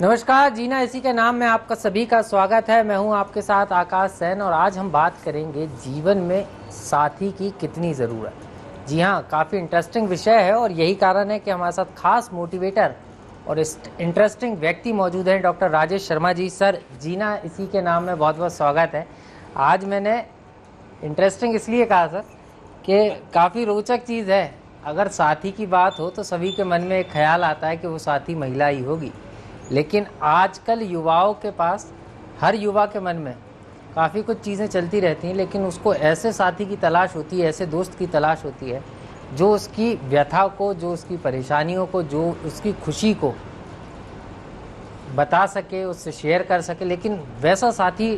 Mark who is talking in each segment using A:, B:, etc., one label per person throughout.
A: नमस्कार, जीना इसी के नाम में आपका सभी का स्वागत है। मैं हूं आपके साथ आकाश सैन और आज हम बात करेंगे जीवन में साथी की कितनी ज़रूरत। जी हां, काफ़ी इंटरेस्टिंग विषय है और यही कारण है कि हमारे साथ खास मोटिवेटर और इंटरेस्टिंग व्यक्ति मौजूद हैं, डॉक्टर राजेश शर्मा जी। सर, जीना इसी के नाम में बहुत बहुत स्वागत है। आज मैंने इंटरेस्टिंग इसलिए कहा सर कि काफ़ी रोचक चीज़ है। अगर साथी की बात हो तो सभी के मन में एक ख्याल आता है कि वो साथी महिला ही होगी, लेकिन आजकल युवाओं के पास, हर युवा के मन में काफ़ी कुछ चीज़ें चलती रहती हैं, लेकिन उसको ऐसे साथी की तलाश होती है, ऐसे दोस्त की तलाश होती है जो उसकी व्यथा को, जो उसकी परेशानियों को, जो उसकी खुशी को बता सके, उससे शेयर कर सके। लेकिन वैसा साथी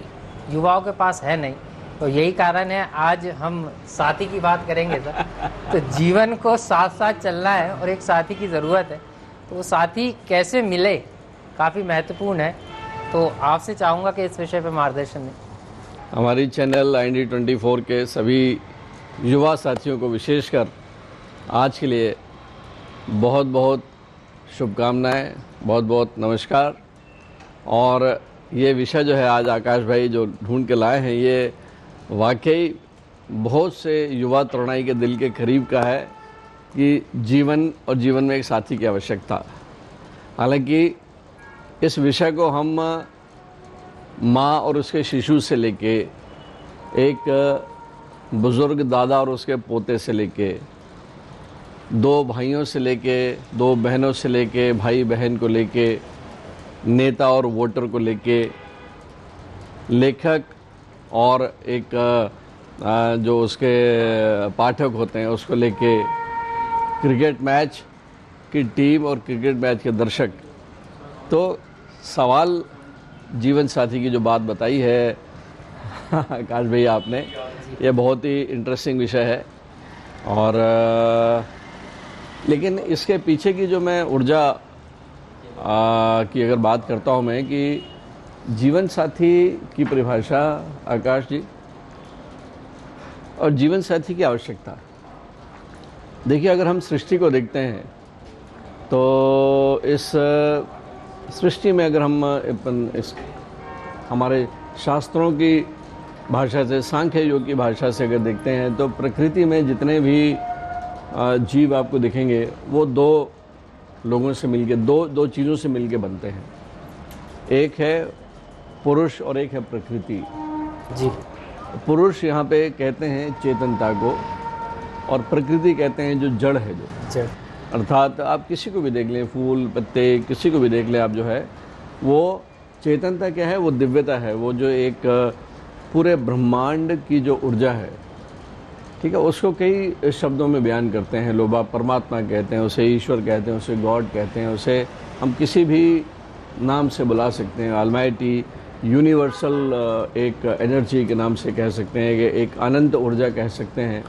A: युवाओं के पास है नहीं, तो यही कारण है आज हम साथी की बात करेंगे सर। तो जीवन को साथ साथ चलना है और एक साथी की ज़रूरत है, तो वो साथी कैसे मिले काफ़ी महत्वपूर्ण है। तो आपसे चाहूँगा कि इस विषय पर मार्गदर्शन दें।
B: हमारी चैनल IND24 के सभी युवा साथियों को विशेषकर आज के लिए बहुत बहुत शुभकामनाएं, बहुत बहुत नमस्कार। और ये विषय जो है आज आकाश भाई जो ढूंढ के लाए हैं, ये वाकई बहुत से युवा तरुणाई के दिल के करीब का है कि जीवन और जीवन में एक साथी की आवश्यकता। हालांकि इस विषय को हम माँ और उसके शिशु से लेके, एक बुज़ुर्ग दादा और उसके पोते से लेके, दो भाइयों से लेके, दो बहनों से लेके, भाई बहन को लेके, नेता और वोटर को लेके, लेखक और एक जो उसके पाठक होते हैं उसको लेके, क्रिकेट मैच की टीम और क्रिकेट मैच के दर्शक। तो सवाल जीवन साथी की जो बात बताई है आकाश भाई आपने, ये बहुत ही इंटरेस्टिंग विषय है। और लेकिन इसके पीछे की जो मैं ऊर्जा की अगर बात करता हूँ मैं, कि जीवन साथी की परिभाषा आकाश जी और जीवन साथी की आवश्यकता। देखिए, अगर हम सृष्टि को देखते हैं तो इस सृष्टि में अगर हम इस हमारे शास्त्रों की भाषा से, सांख्य योग की भाषा से अगर देखते हैं तो प्रकृति में जितने भी जीव आपको दिखेंगे वो दो लोगों से मिलके, दो चीज़ों से मिलके बनते हैं। एक है पुरुष और एक है प्रकृति
A: जी।
B: पुरुष यहाँ पे कहते हैं चेतनता को, और प्रकृति कहते हैं जो जड़ है, जो अर्थात आप किसी को भी देख लें, फूल पत्ते किसी को भी देख लें आप, जो है वो चेतनता क्या है, वो दिव्यता है, वो जो एक पूरे ब्रह्मांड की जो ऊर्जा है, ठीक है, उसको कई शब्दों में बयान करते हैं लोग। आप परमात्मा कहते हैं, उसे ईश्वर कहते हैं, उसे गॉड कहते हैं, उसे हम किसी भी नाम से बुला सकते हैं, ऑलमाइटी, यूनिवर्सल एक एनर्जी के नाम से कह सकते हैं, कि एक अनंत ऊर्जा कह सकते हैं।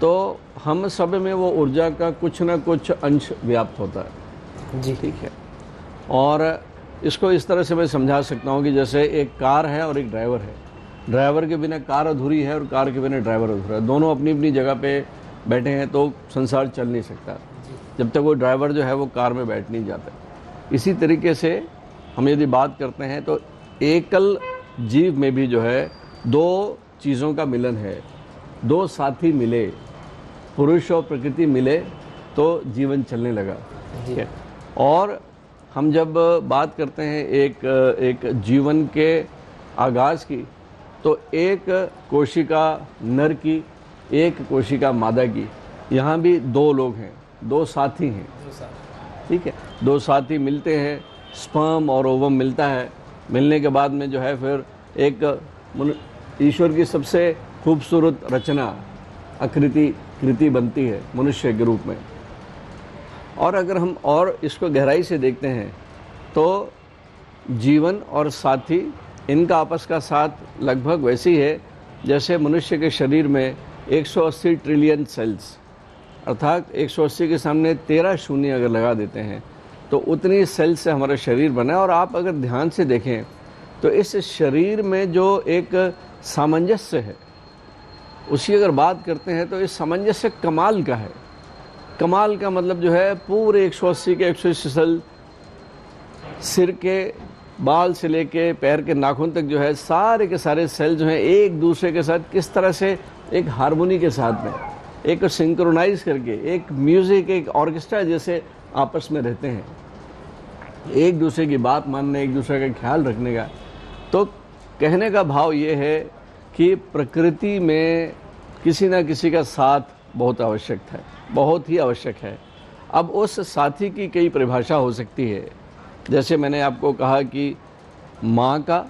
B: तो हम सब में वो ऊर्जा का कुछ ना कुछ अंश व्याप्त होता है
A: जी।
B: ठीक है। और इसको इस तरह से मैं समझा सकता हूँ कि जैसे एक कार है और एक ड्राइवर है। ड्राइवर के बिना कार अधूरी है और कार के बिना ड्राइवर अधूरा है। दोनों अपनी अपनी जगह पे बैठे हैं तो संसार चल नहीं सकता जब तक वो ड्राइवर जो है वो कार में बैठ नहीं जाता। इसी तरीके से हम यदि बात करते हैं तो एकल जीव में भी जो है दो चीज़ों का मिलन है, दो साथी मिले, पुरुष और प्रकृति मिले तो जीवन चलने लगा। ठीक है। और हम जब बात करते हैं एक जीवन के आगाज़ की, तो एक कोशिका नर की, एक कोशिका मादा की, यहाँ भी दो लोग हैं, दो साथी हैं। ठीक है, दो साथी मिलते हैं, स्पर्म और ओवम मिलता है। मिलने के बाद में जो है फिर एक ईश्वर की सबसे खूबसूरत रचना, कृति बनती है मनुष्य के रूप में। और अगर हम और इसको गहराई से देखते हैं तो जीवन और साथी, इनका आपस का साथ लगभग वैसी है जैसे मनुष्य के शरीर में 180 ट्रिलियन सेल्स, अर्थात 180 के सामने 13 शून्य अगर लगा देते हैं तो उतनी सेल से हमारा शरीर बना है। और आप अगर ध्यान से देखें तो इस शरीर में जो एक सामंजस्य है, उसकी अगर बात करते हैं तो इस सामंजस्य कमाल का है। कमाल का मतलब जो है पूरे 180 के 180 सेल सिर के बाल से लेके पैर के नाखून तक जो है सारे के सारे सेल जो हैं एक दूसरे के साथ किस तरह से एक हारमोनी के साथ में एक सिंक्रोनाइज करके एक म्यूजिक एक ऑर्केस्ट्रा जैसे आपस में रहते हैं, एक दूसरे की बात मानने, एक दूसरे का ख्याल रखने का। तो कहने का भाव ये है कि प्रकृति में किसी न किसी का साथ बहुत आवश्यक है, बहुत ही आवश्यक है। अब उस साथी की कई परिभाषा हो सकती है, जैसे मैंने आपको कहा कि माँ का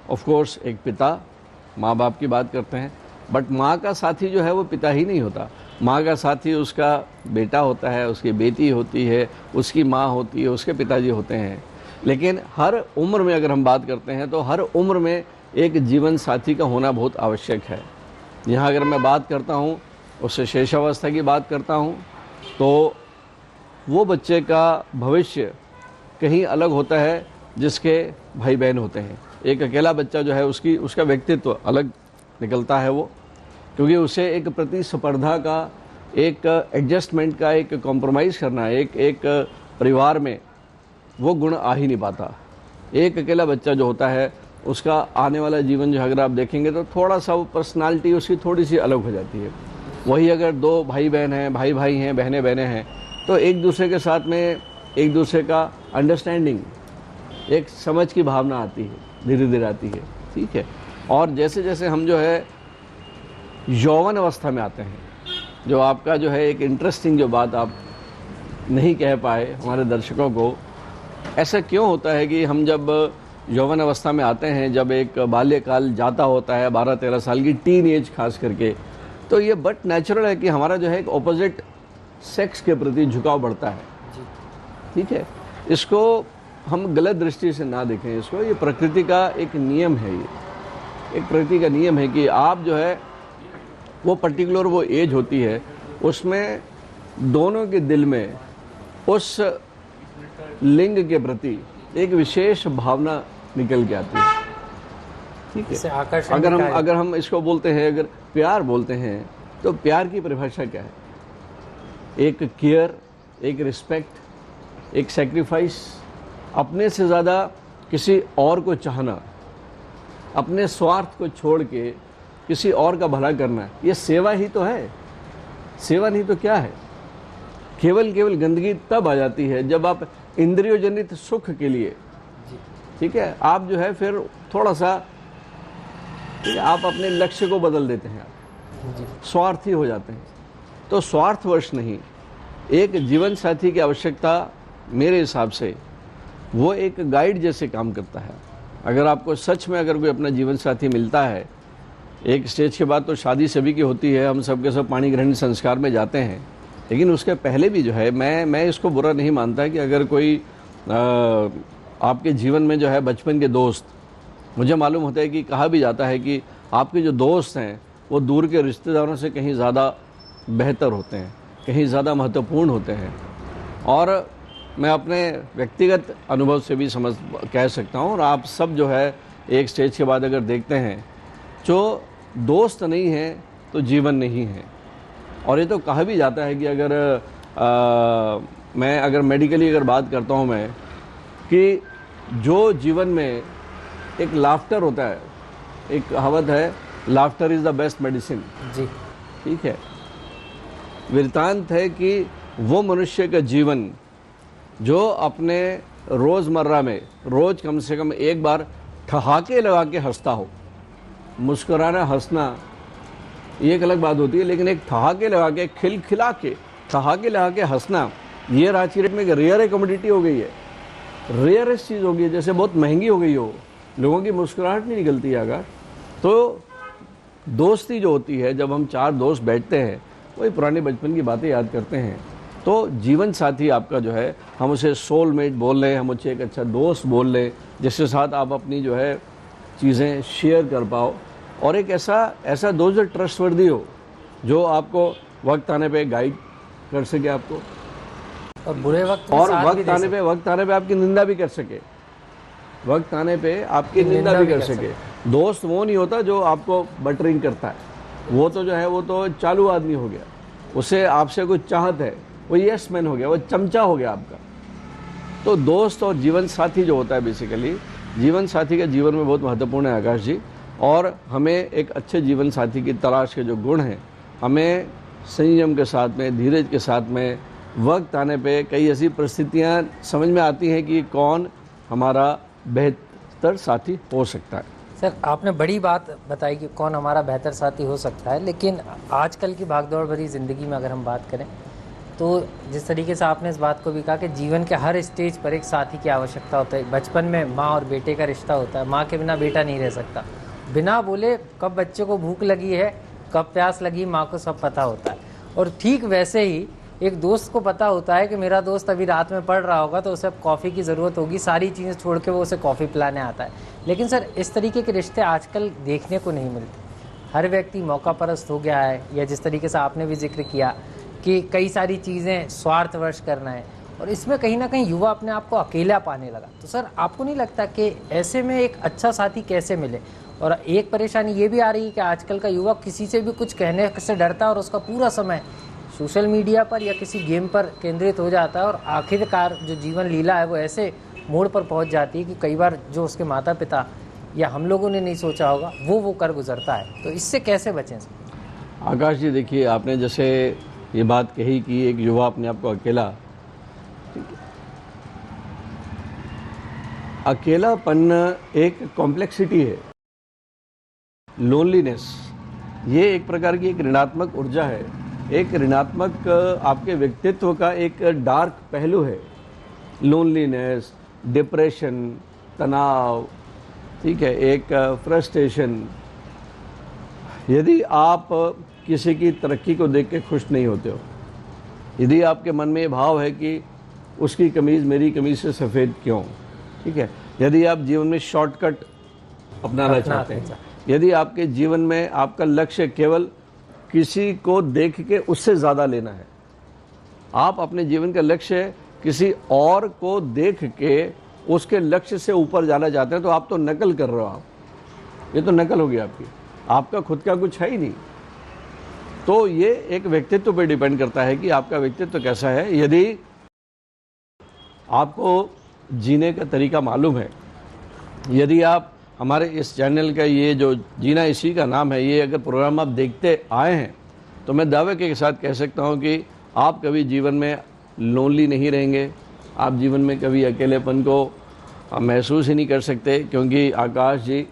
B: ऑफ कोर्स एक पिता, माँ बाप की बात करते हैं, बट माँ का साथी जो है वो पिता ही नहीं होता। माँ का साथी उसका बेटा होता है, उसकी बेटी होती है, उसकी माँ होती है, उसके पिताजी होते हैं। लेकिन हर उम्र में अगर हम बात करते हैं तो हर उम्र में एक जीवन साथी का होना बहुत आवश्यक है। यहाँ अगर मैं बात करता हूँ, उससे शैशवावस्था की बात करता हूँ, तो वो बच्चे का भविष्य कहीं अलग होता है जिसके भाई बहन होते हैं। एक अकेला बच्चा जो है उसका व्यक्तित्व अलग निकलता है वो, क्योंकि उसे एक प्रतिस्पर्धा का, एक एडजस्टमेंट का, एक कॉम्प्रोमाइज़ करना, एक परिवार में वो गुण आ ही नहीं पाता। एक अकेला बच्चा जो होता है उसका आने वाला जीवन जो अगर आप देखेंगे तो थोड़ा सा वो पर्सनालिटी उसकी थोड़ी सी अलग हो जाती है। वही अगर दो भाई बहन हैं, भाई भाई हैं, बहनें बहनें हैं, तो एक दूसरे के साथ में एक दूसरे का अंडरस्टैंडिंग, एक समझ की भावना आती है, धीरे धीरे आती है, ठीक है। और जैसे जैसे हम जो है यौवन अवस्था में आते हैं, जो आपका जो है एक इंटरेस्टिंग जो बात आप नहीं कह पाए हमारे दर्शकों को, ऐसा क्यों होता है कि हम जब यौवन अवस्था में आते हैं, जब एक बाल्यकाल जाता होता है 12-13 साल की टीन एज खास करके, तो ये बट नेचुरल है कि हमारा जो है एक ऑपोजिट सेक्स के प्रति झुकाव बढ़ता है, ठीक है। इसको हम गलत दृष्टि से ना देखें, इसको ये प्रकृति का एक नियम है, ये एक प्रकृति का नियम है कि आप जो है वो पर्टिकुलर वो एज होती है, उसमें दोनों के दिल में उस लिंग के प्रति एक विशेष भावना निकल के आती है, ठीक है। अगर हम इसको बोलते हैं, अगर प्यार बोलते हैं, तो प्यार की परिभाषा क्या है? एक केयर, एक रिस्पेक्ट, एक सेक्रीफाइस, अपने से ज़्यादा किसी और को चाहना, अपने स्वार्थ को छोड़ के किसी और का भला करना, ये सेवा ही तो है। सेवा नहीं तो क्या है? केवल गंदगी तब आ जाती है जब आप इंद्रियोजनित सुख के लिए, ठीक है, आप जो है फिर थोड़ा सा, ठीक है, आप अपने लक्ष्य को बदल देते हैं, स्वार्थी हो जाते हैं। तो स्वार्थवश नहीं, एक जीवन साथी की आवश्यकता मेरे हिसाब से वो एक गाइड जैसे काम करता है। अगर आपको सच में अगर कोई अपना जीवन साथी मिलता है, एक स्टेज के बाद तो शादी सभी की होती है, हम सब के सब पाणी ग्रहण संस्कार में जाते हैं, लेकिन उसके पहले भी जो है मैं इसको बुरा नहीं मानता कि अगर कोई आपके जीवन में जो है बचपन के दोस्त, मुझे मालूम होता है कि कहा भी जाता है कि आपके जो दोस्त हैं वो दूर के रिश्तेदारों से कहीं ज़्यादा बेहतर होते हैं, कहीं ज़्यादा महत्वपूर्ण होते हैं। और मैं अपने व्यक्तिगत अनुभव से भी कह सकता हूँ, और आप सब जो है एक स्टेज के बाद अगर देखते हैं, जो दोस्त नहीं है तो जीवन नहीं है। और ये तो कहा भी जाता है कि अगर मैं अगर मेडिकली अगर बात करता हूँ मैं, कि जो जीवन में एक लाफ्टर होता है, एक कहावत है, laughter is the best medicine जी, ठीक है। वृत्तांत है कि वो मनुष्य का जीवन जो अपने रोज़मर्रा में रोज़ कम से कम एक बार ठहाके लगा के हंसता हो। मुस्कुराना, हंसना ये एक अलग बात होती है, लेकिन एक ठहाके लगा के, खिलखिला के ठहाके लगा के हंसना, ये आज की डेट में एक रेयर कमोडिटी हो गई है, रेयरेस्ट चीज़ हो गई है, जैसे बहुत महंगी हो गई हो। लोगों की मुस्कुराहट नहीं निकलती है। अगर तो दोस्ती जो होती है, जब हम चार दोस्त बैठते हैं, वही पुराने बचपन की बातें याद करते हैं, तो जीवन साथी आपका जो है, हम उसे सोलमेट बोल लें, हम उसे एक अच्छा दोस्त बोल लें, जिसके साथ आप अपनी जो है चीज़ें शेयर कर पाओ, और एक ऐसा दोस्त जो ट्रस्टवर्दी हो, जो आपको वक्त आने पे गाइड कर सके आपको,
A: और बुरे वक्त
B: और वक्त आने पे आपकी निंदा भी कर सके, वक्त आने पे आपकी निंदा भी कर सके। दोस्त वो नहीं होता जो आपको बटरिंग करता है, वो तो जो है वो तो चालू आदमी हो गया, उसे आपसे कुछ चाहत है, वो यस मैन हो गया, वो चमचा हो गया आपका। तो दोस्त और जीवन साथी जो होता है, बेसिकली जीवन साथी का जीवन में बहुत महत्वपूर्ण है आकाश जी। और हमें एक अच्छे जीवन साथी की तलाश के जो गुण हैं, हमें संयम के साथ में, धीरज के साथ में, वक्त आने पे कई ऐसी परिस्थितियां समझ में आती हैं कि कौन हमारा बेहतर साथी हो सकता है।
A: सर, आपने बड़ी बात बताई कि कौन हमारा बेहतर साथी हो सकता है, लेकिन आजकल की भागदौड़ भरी ज़िंदगी में अगर हम बात करें तो जिस तरीके से आपने इस बात को भी कहा कि जीवन के हर स्टेज पर एक साथी की आवश्यकता होता है। बचपन में माँ और बेटे का रिश्ता होता है, माँ के बिना बेटा नहीं रह सकता, बिना बोले कब बच्चे को भूख लगी है, कब प्यास लगी, माँ को सब पता होता है। और ठीक वैसे ही एक दोस्त को पता होता है कि मेरा दोस्त अभी रात में पढ़ रहा होगा तो उसे अब कॉफ़ी की ज़रूरत होगी, सारी चीज़ें छोड़ के वो उसे कॉफ़ी पिलाने आता है। लेकिन सर, इस तरीके के रिश्ते आजकल देखने को नहीं मिलते। हर व्यक्ति मौका परस्त हो गया है, या जिस तरीके से आपने भी जिक्र किया कि कई सारी चीज़ें स्वार्थवश करना है, और इसमें कहीं ना कहीं युवा अपने आप को अकेला पाने लगा। तो सर, आपको नहीं लगता कि ऐसे में एक अच्छा साथी कैसे मिले? और एक परेशानी ये भी आ रही है कि आजकल का युवा किसी से भी कुछ कहने से डरता है और उसका पूरा समय सोशल मीडिया पर या किसी गेम पर केंद्रित हो जाता है, और आखिरकार जो जीवन लीला है वो ऐसे मोड़ पर पहुंच जाती है कि कई बार जो उसके माता पिता या हम लोगों ने नहीं सोचा होगा वो कर गुजरता है। तो इससे कैसे बचें सर?
B: आकाश जी, देखिए, आपने जैसे ये बात कही कि एक युवा अपने आप को अकेलापन एक कॉम्प्लेक्सिटी है। लोनलीनेस ये एक प्रकार की एक ऋणात्मक ऊर्जा है, एक ऋणात्मक आपके व्यक्तित्व का एक डार्क पहलू है। लोनलीनेस, डिप्रेशन, तनाव, ठीक है, एक फ्रस्ट्रेशन। यदि आप किसी की तरक्की को देख के खुश नहीं होते हो, यदि आपके मन में ये भाव है कि उसकी कमीज़ मेरी कमीज़ से सफ़ेद क्यों, ठीक है, यदि आप जीवन में शॉर्टकट अपनाना चाहते हैं, यदि आपके जीवन में आपका लक्ष्य केवल किसी को देख के उससे ज़्यादा लेना है, आप अपने जीवन का लक्ष्य किसी और को देख के उसके लक्ष्य से ऊपर जाना चाहते हैं, तो आप तो नकल कर रहे हो। ये तो नकल हो गई आपकी, आपका खुद का कुछ है ही नहीं। तो ये एक व्यक्तित्व पे डिपेंड करता है कि आपका व्यक्तित्व कैसा है। यदि आपको जीने का तरीका मालूम है, यदि आप हमारे इस चैनल का ये जो जीना इसी का नाम है, ये अगर प्रोग्राम आप देखते आए हैं, तो मैं दावे के साथ कह सकता हूँ कि आप कभी जीवन में लोनली नहीं रहेंगे, आप जीवन में कभी अकेलेपन को महसूस ही नहीं कर सकते, क्योंकि आकाश जी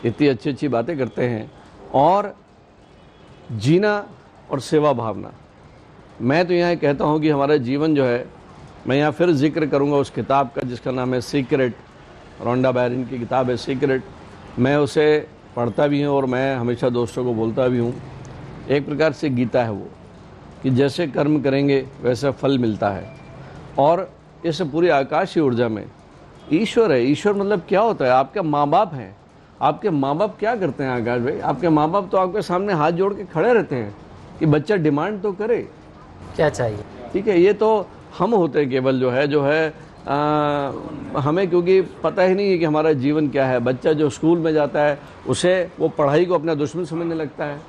B: इतनी अच्छी अच्छी बातें करते हैं। और जीना और सेवा भावना, मैं तो यहाँ कहता हूँ कि हमारा जीवन जो है, मैं यहाँ फिर जिक्र करूँगा उस किताब का जिसका नाम है सीक्रेट, रोंडा बैरन की किताब है सीक्रेट। मैं उसे पढ़ता भी हूँ और मैं हमेशा दोस्तों को बोलता भी हूँ। एक प्रकार से गीता है वो, कि जैसे कर्म करेंगे वैसा फल मिलता है। और इस पूरी आकाशीय ऊर्जा में ईश्वर है। ईश्वर मतलब क्या होता है? आपके माँ बाप हैं। आपके माँ बाप क्या करते हैं आकाश भाई? आपके माँ बाप तो आपके सामने हाथ जोड़ के खड़े रहते हैं कि बच्चा डिमांड तो करे,
A: क्या चाहिए,
B: ठीक है। ये तो हम होते हैं केवल जो है हमें क्योंकि पता ही नहीं है कि हमारा जीवन क्या है। बच्चा जो स्कूल में जाता है उसे वो पढ़ाई को अपना दुश्मन समझने लगता है।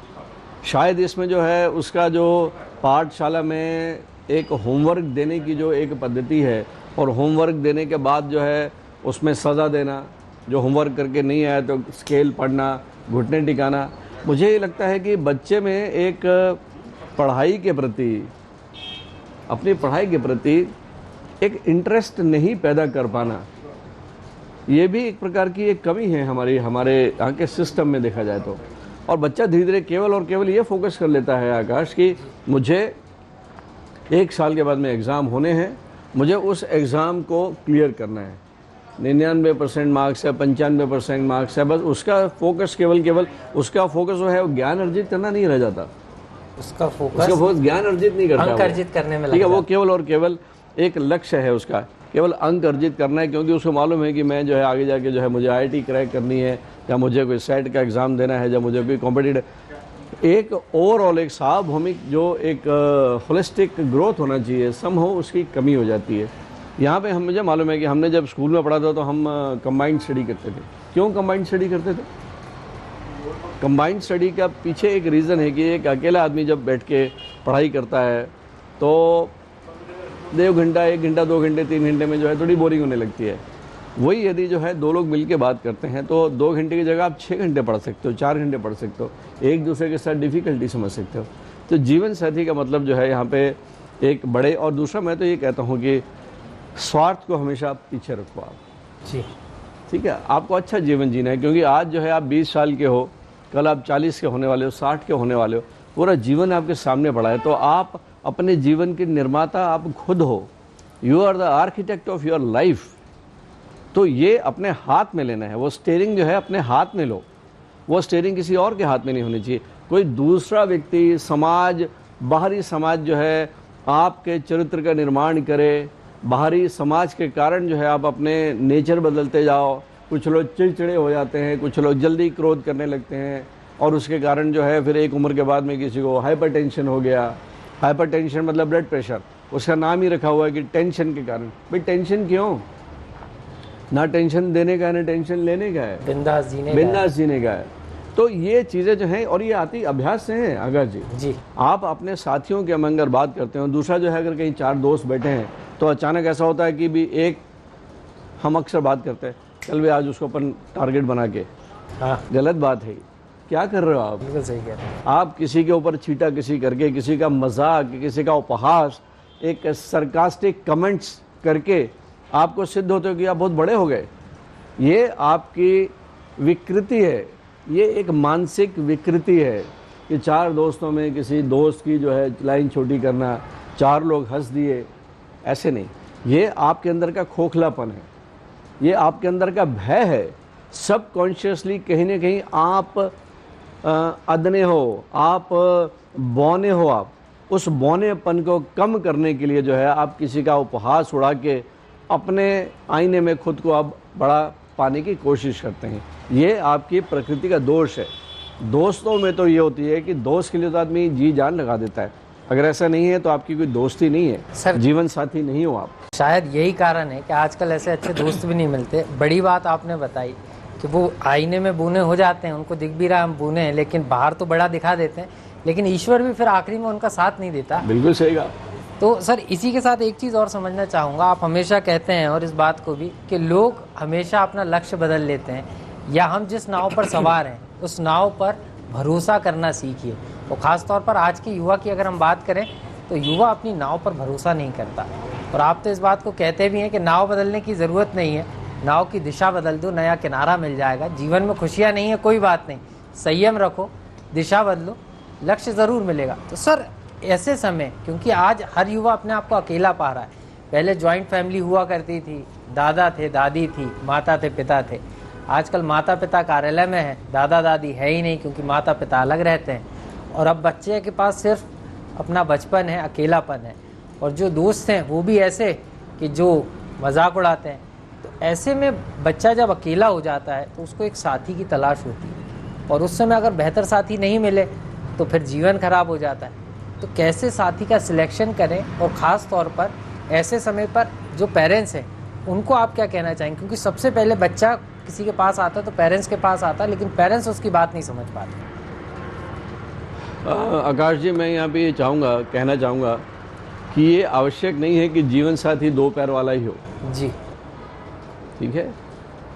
B: शायद इसमें जो है उसका जो पाठशाला में एक होमवर्क देने की जो एक पद्धति है, और होमवर्क देने के बाद जो है उसमें सज़ा देना, जो होमवर्क करके नहीं आया तो स्केल पढ़ना, घुटने टिकाना। मुझे ये लगता है कि बच्चे में एक पढ़ाई के प्रति, अपनी पढ़ाई के प्रति एक इंटरेस्ट नहीं पैदा कर पाना, ये भी एक प्रकार की एक कमी है हमारे यहाँ के सिस्टम में देखा जाए तो। और बच्चा धीरे धीरे केवल और केवल ये फोकस कर लेता है आकाश कि मुझे 1 साल के बाद में एग्ज़ाम होने हैं, मुझे उस एग्ज़ाम को क्लियर करना है। 99% मार्क्स है, 95% मार्क्स है, बस उसका फोकस केवल उसका फोकस जो है वो ज्ञान अर्जित करना नहीं रह जाता।
A: उसका फोकस
B: ज्ञान अर्जित नहीं करता,
A: अंक अर्जित करने में,
B: ठीक है। वो केवल और केवल एक लक्ष्य है उसका, केवल अंक अर्जित करना है, क्योंकि उसको मालूम है कि मैं जो है आगे जाके जो है मुझे IIT क्रैक करनी है, या मुझे कोई सेट का एग्ज़ाम देना है, या मुझे कोई कॉम्पिटिटिव एक ओवरऑल एक सार्वभौमिक जो एक होलिस्टिक ग्रोथ होना चाहिए, समहाउ उसकी कमी हो जाती है। यहाँ पे मुझे मालूम है कि हमने जब स्कूल में पढ़ा था तो हम कंबाइंड स्टडी करते थे। क्यों कंबाइंड स्टडी करते थे? कंबाइंड स्टडी का पीछे एक रीज़न है कि एक अकेला आदमी जब बैठ के पढ़ाई करता है तो 1 घंटा 2 घंटे 3 घंटे में जो है थोड़ी बोरिंग होने लगती है। वही यदि जो है 2 लोग मिल के बात करते हैं तो 2 घंटे की जगह आप 6 घंटे पढ़ सकते हो, 4 घंटे पढ़ सकते हो, एक दूसरे के साथ डिफ़िकल्टी समझ सकते हो। तो जीवन साथी का मतलब जो है यहाँ पे एक बड़े, और दूसरा मैं तो ये कहता हूँ कि स्वार्थ को हमेशा पीछे रखो आप
A: जी।
B: ठीक है। आपको अच्छा जीवन जीना है, क्योंकि आज जो है आप 20 साल के हो, कल आप 40 के होने वाले हो, 60 के होने वाले हो, पूरा जीवन आपके सामने पड़ा है। तो आप अपने जीवन के निर्माता आप खुद हो, you are the architect of your life. तो ये अपने हाथ में लेना है, वो स्टीयरिंग जो है अपने हाथ में लो, वो स्टीयरिंग किसी और के हाथ में नहीं होनी चाहिए। कोई दूसरा व्यक्ति, समाज, बाहरी समाज जो है आपके चरित्र का निर्माण करे, बाहरी समाज के कारण जो है आप अपने नेचर बदलते जाओ। कुछ लोग चिड़चिड़े हो जाते हैं, कुछ लोग जल्दी क्रोध करने लगते हैं, और उसके कारण जो है फिर एक उम्र के बाद में किसी को हाइपरटेंशन हो गया। हाइपरटेंशन मतलब ब्लड प्रेशर, उसका नाम ही रखा हुआ है कि टेंशन के कारण। भाई टेंशन क्यों? ना टेंशन देने का है, ना टेंशन लेने का है,
A: बिंदास जीने
B: का है। तो ये चीज़ें जो हैं, और ये आती अभ्यास से हैं आकाश जी। आप अपने साथियों के अगर बात करते हो, दूसरा जो है अगर कहीं 4 दोस्त बैठे हैं तो अचानक ऐसा होता है कि भी एक, हम अक्सर बात करते हैं चल भी आज उसको अपन टारगेट बना के, गलत बात है। क्या कर रहे हो आप?
A: बिल्कुल सही कह रहे हैं।
B: आप किसी के ऊपर छीटा किसी करके, किसी का मजाक, किसी का उपहास, एक सरकास्टिक कमेंट्स करके आपको सिद्ध होते हो कि आप बहुत बड़े हो गए। ये आपकी विकृति है, ये एक मानसिक विकृति है कि 4 दोस्तों में किसी दोस्त की जो है लाइन छोटी करना, 4 लोग हंस दिए, ऐसे नहीं। ये आपके अंदर का खोखलापन है, ये आपके अंदर का भय है। सबकॉन्शियसली कहीं ना कहीं आप अदने हो, आप बौने हो। आप उस बौनेपन को कम करने के लिए जो है आप किसी का उपहास उड़ा के अपने आईने में खुद को आप बड़ा पाने की कोशिश करते हैं। ये आपकी प्रकृति का दोष है। दोस्तों में तो ये होती है कि दोस्त के लिए तो आदमी जी जान लगा देता है। अगर ऐसा नहीं है तो आपकी कोई दोस्ती नहीं है
A: सर,
B: जीवन साथी नहीं हो आप।
A: शायद यही कारण है कि आजकल ऐसे अच्छे दोस्त भी नहीं मिलते। बड़ी बात आपने बताई कि वो आईने में बूने हो जाते हैं, उनको दिख भी रहा हम बूने हैं, लेकिन बाहर तो बड़ा दिखा देते हैं, लेकिन ईश्वर भी फिर आखिरी में उनका साथ नहीं देता।
B: बिल्कुल सही कहा।
A: तो सर इसी के साथ एक चीज़ और समझना चाहूँगा, आप हमेशा कहते हैं और इस बात को भी कि लोग हमेशा अपना लक्ष्य बदल लेते हैं, या हम जिस नाव पर सवार हैं उस नाव पर भरोसा करना सीखिए। और ख़ास तौर पर आज के युवा की अगर हम बात करें तो युवा अपनी नाव पर भरोसा नहीं करता। और आप तो इस बात को कहते भी हैं कि नाव बदलने की ज़रूरत नहीं है, नाव की दिशा बदल दो, नया किनारा मिल जाएगा। जीवन में खुशियाँ नहीं है कोई बात नहीं, संयम रखो, दिशा बदलो, लक्ष्य ज़रूर मिलेगा। तो सर ऐसे समय, क्योंकि आज हर युवा अपने आप को अकेला पा रहा है, पहले जॉइंट फैमिली हुआ करती थी, दादा थे, दादी थी, माता थे, पिता थे। आजकल माता पिता कार्यालय में है, दादा दादी है ही नहीं क्योंकि माता पिता अलग रहते हैं, और अब बच्चे के पास सिर्फ अपना बचपन है, अकेलापन है, और जो दोस्त हैं वो भी ऐसे कि जो मजाक उड़ाते हैं। तो ऐसे में बच्चा जब अकेला हो जाता है तो उसको एक साथी की तलाश होती है, और उस समय अगर बेहतर साथी नहीं मिले तो फिर जीवन खराब हो जाता है। तो कैसे साथी का सिलेक्शन करें, और ख़ास तौर पर ऐसे समय पर जो पेरेंट्स हैं उनको आप क्या कहना चाहेंगे? क्योंकि सबसे पहले बच्चा किसी के पास आता है तो पेरेंट्स के पास आता है, लेकिन पेरेंट्स उसकी बात नहीं समझ पाते।
B: आकाश जी, मैं यहाँ पे ये कहना चाहूँगा कि ये आवश्यक नहीं है कि जीवन साथी 2 पैर वाला ही हो
A: जी।
B: ठीक है।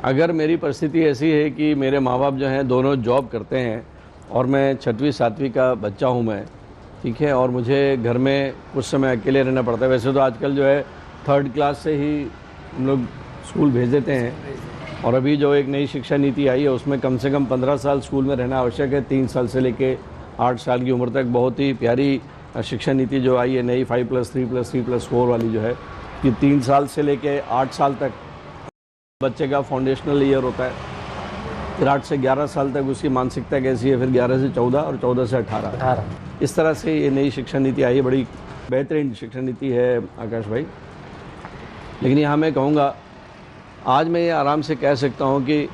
B: अगर मेरी परिस्थिति ऐसी है कि मेरे माँ बाप जो हैं दोनों जॉब करते हैं और मैं 6वीं 7वीं का बच्चा हूँ मैं, ठीक है, और मुझे घर में कुछ समय अकेले रहना पड़ता है। वैसे तो आजकल जो है 3rd क्लास से ही हम लोग स्कूल भेज देते हैं, और अभी जो एक नई शिक्षा नीति आई है उसमें कम से कम 15 साल स्कूल में रहना आवश्यक है। 3 साल से लेके 8 साल की उम्र तक बहुत ही प्यारी शिक्षा नीति जो आई है नई 5+3+3+4 वाली जो है, कि 3 साल से लेके 8 साल तक बच्चे का फाउंडेशनल ईयर होता है, फिर 8 से 11 साल तक उसकी मानसिकता कैसी है, फिर 11 से 14 और 14 से 18। इस तरह से ये नई शिक्षा नीति आई है, बड़ी बेहतरीन शिक्षा नीति है आकाश भाई। लेकिन यहाँ मैं कहूँगा, आज मैं ये आराम से कह सकता हूँ कि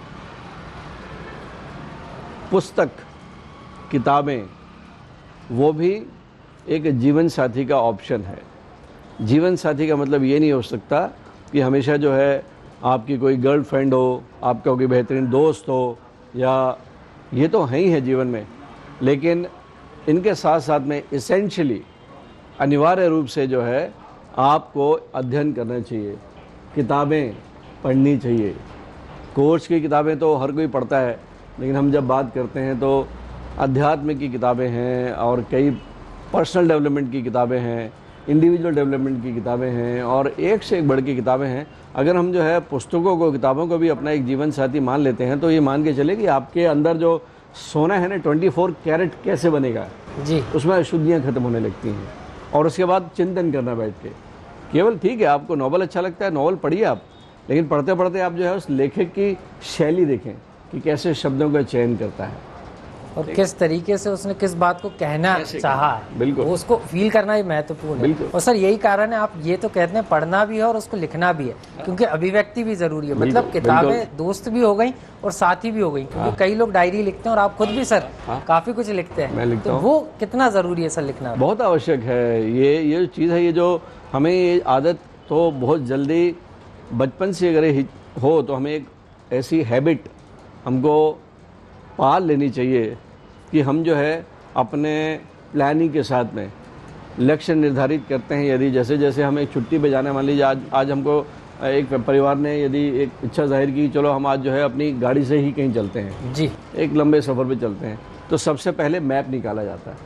B: पुस्तक, किताबें, वो भी एक जीवन साथी का ऑप्शन है। जीवन साथी का मतलब ये नहीं हो सकता कि हमेशा जो है आपकी कोई गर्लफ्रेंड हो, आपका कोई बेहतरीन दोस्त हो, या ये तो है ही है जीवन में, लेकिन इनके साथ साथ में इसेंशियली अनिवार्य रूप से जो है आपको अध्ययन करना चाहिए, किताबें पढ़नी चाहिए। कोर्स की किताबें तो हर कोई पढ़ता है, लेकिन हम जब बात करते हैं तो अध्यात्म की किताबें हैं और कई पर्सनल डेवलपमेंट की किताबें हैं, इंडिविजुअल डेवलपमेंट की किताबें हैं और एक से एक बढ़ के किताबें हैं। अगर हम जो है पुस्तकों को, किताबों को भी अपना एक जीवन साथी मान लेते हैं तो ये मान के चले कि आपके अंदर जो सोना है ना 24 कैरेट कैसे बनेगा
A: जी,
B: उसमें अशुद्धियाँ खत्म होने लगती हैं। और उसके बाद चिंतन करना बैठ के, केवल ठीक है आपको नॉवल अच्छा लगता है, नॉवल पढ़िए आप, लेकिन पढ़ते पढ़ते आप जो है उस लेखक की शैली देखें कि कैसे शब्दों का चयन करता है
A: और किस तरीके से उसने किस बात को कहना चाहा है,
B: बिल्कुल।
A: वो उसको फील करना ही महत्वपूर्ण है।
B: बिल्कुल।
A: और सर यही कारण है, आप ये तो कहते हैं पढ़ना भी है और उसको लिखना भी है, क्योंकि अभिव्यक्ति भी जरूरी है। मतलब किताबें दोस्त भी हो गई और साथी भी हो गई, क्योंकि कई लोग डायरी लिखते हैं और आप खुद भी सर काफी कुछ लिखते हैं।
B: मैं लिखता
A: तो
B: हूँ।
A: वो कितना जरूरी है सर लिखना?
B: बहुत आवश्यक है। ये चीज़ है, ये जो हमें ये आदत तो बहुत जल्दी बचपन से अगर हो तो हमें एक ऐसी हैबिट हमको पाल लेनी चाहिए कि हम जो है अपने प्लानिंग के साथ में लक्ष्य निर्धारित करते हैं। यदि जैसे जैसे हम एक छुट्टी पे जाने, मान लीजिए आज हमको एक परिवार ने यदि एक इच्छा जाहिर की चलो हम आज जो है अपनी गाड़ी से ही कहीं चलते हैं
A: जी,
B: एक लंबे सफ़र पे चलते हैं, तो सबसे पहले मैप निकाला जाता है।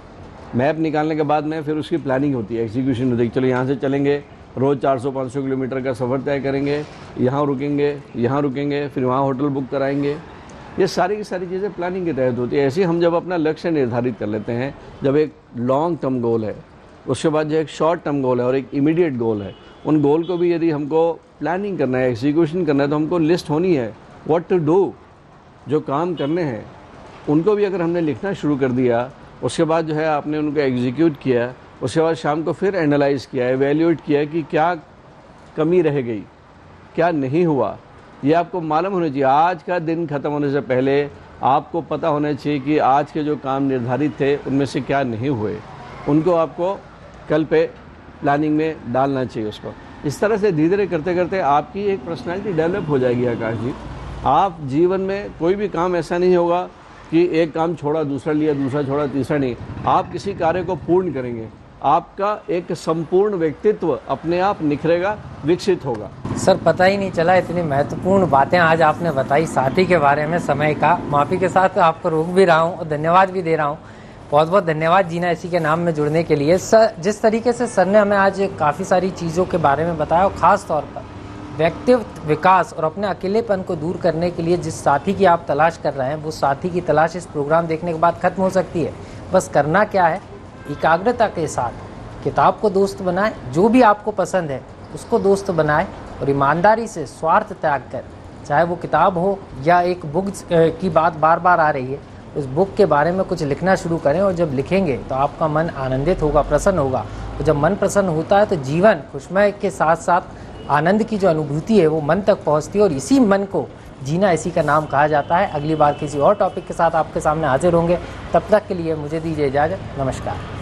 B: मैप निकालने के बाद में फिर उसकी प्लानिंग होती है, एग्जीक्यूशन होती है। चलो यहाँ से चलेंगे, रोज़ 400-500 किलोमीटर का सफ़र तय करेंगे, यहाँ रुकेंगे, फिर वहाँ होटल बुक कराएंगे। ये सारी की सारी चीज़ें प्लानिंग के तहत होती है। ऐसे हम जब अपना लक्ष्य निर्धारित कर लेते हैं, जब एक लॉन्ग टर्म गोल है, उसके बाद जो एक शॉर्ट टर्म गोल है और एक इमीडिएट गोल है, उन गोल को भी यदि हमको प्लानिंग करना है, एग्जीक्यूशन करना है, तो हमको लिस्ट होनी है व्हाट टू डू। जो काम करने हैं उनको भी अगर हमने लिखना शुरू कर दिया, उसके बाद जो है आपने उनको एग्जीक्यूट किया, उसके बाद शाम को फिर एनालाइज़ किया, एवेल्यूएट किया कि क्या कमी रह गई, क्या नहीं हुआ, ये आपको मालूम होना चाहिए। आज का दिन ख़त्म होने से पहले आपको पता होना चाहिए कि आज के जो काम निर्धारित थे उनमें से क्या नहीं हुए, उनको आपको कल पे प्लानिंग में डालना चाहिए उसको। इस तरह से धीरे धीरे करते करते आपकी एक पर्सनालिटी डेवलप हो जाएगी आकाश जी। आप जीवन में कोई भी काम ऐसा नहीं होगा कि एक काम छोड़ा दूसरा लिया, दूसरा छोड़ा तीसरा नहीं। आप किसी कार्य को पूर्ण करेंगे, आपका एक संपूर्ण व्यक्तित्व अपने आप निखरेगा, विकसित होगा।
A: सर पता ही नहीं चला, इतनी महत्वपूर्ण बातें आज आपने बताई साथी के बारे में। समय का माफ़ी के साथ आपको रोक भी रहा हूँ और धन्यवाद भी दे रहा हूँ। बहुत बहुत धन्यवाद जीना इसी के नाम में जुड़ने के लिए। सर जिस तरीके से सर ने हमें आज काफ़ी सारी चीज़ों के बारे में बताया, और ख़ास तौर पर व्यक्तित्व विकास और अपने अकेलेपन को दूर करने के लिए जिस साथी की आप तलाश कर रहे हैं, वो साथी की तलाश इस प्रोग्राम देखने के बाद खत्म हो सकती है। बस करना क्या है, एकाग्रता के साथ किताब को दोस्त बनाएं, जो भी आपको पसंद है उसको दोस्त बनाएं और ईमानदारी से स्वार्थ त्याग कर, चाहे वो किताब हो या एक बुक की बात बार बार आ रही है, उस बुक के बारे में कुछ लिखना शुरू करें। और जब लिखेंगे तो आपका मन आनंदित होगा, प्रसन्न होगा। तो जब मन प्रसन्न होता है तो जीवन खुशमय के साथ साथ आनंद की जो अनुभूति है वो मन तक पहुंचती है, और इसी मन को जीना इसी का नाम कहा जाता है। अगली बार किसी और टॉपिक के साथ आपके सामने हाजिर होंगे, तब तक के लिए मुझे दीजिए इजाज़त। नमस्कार।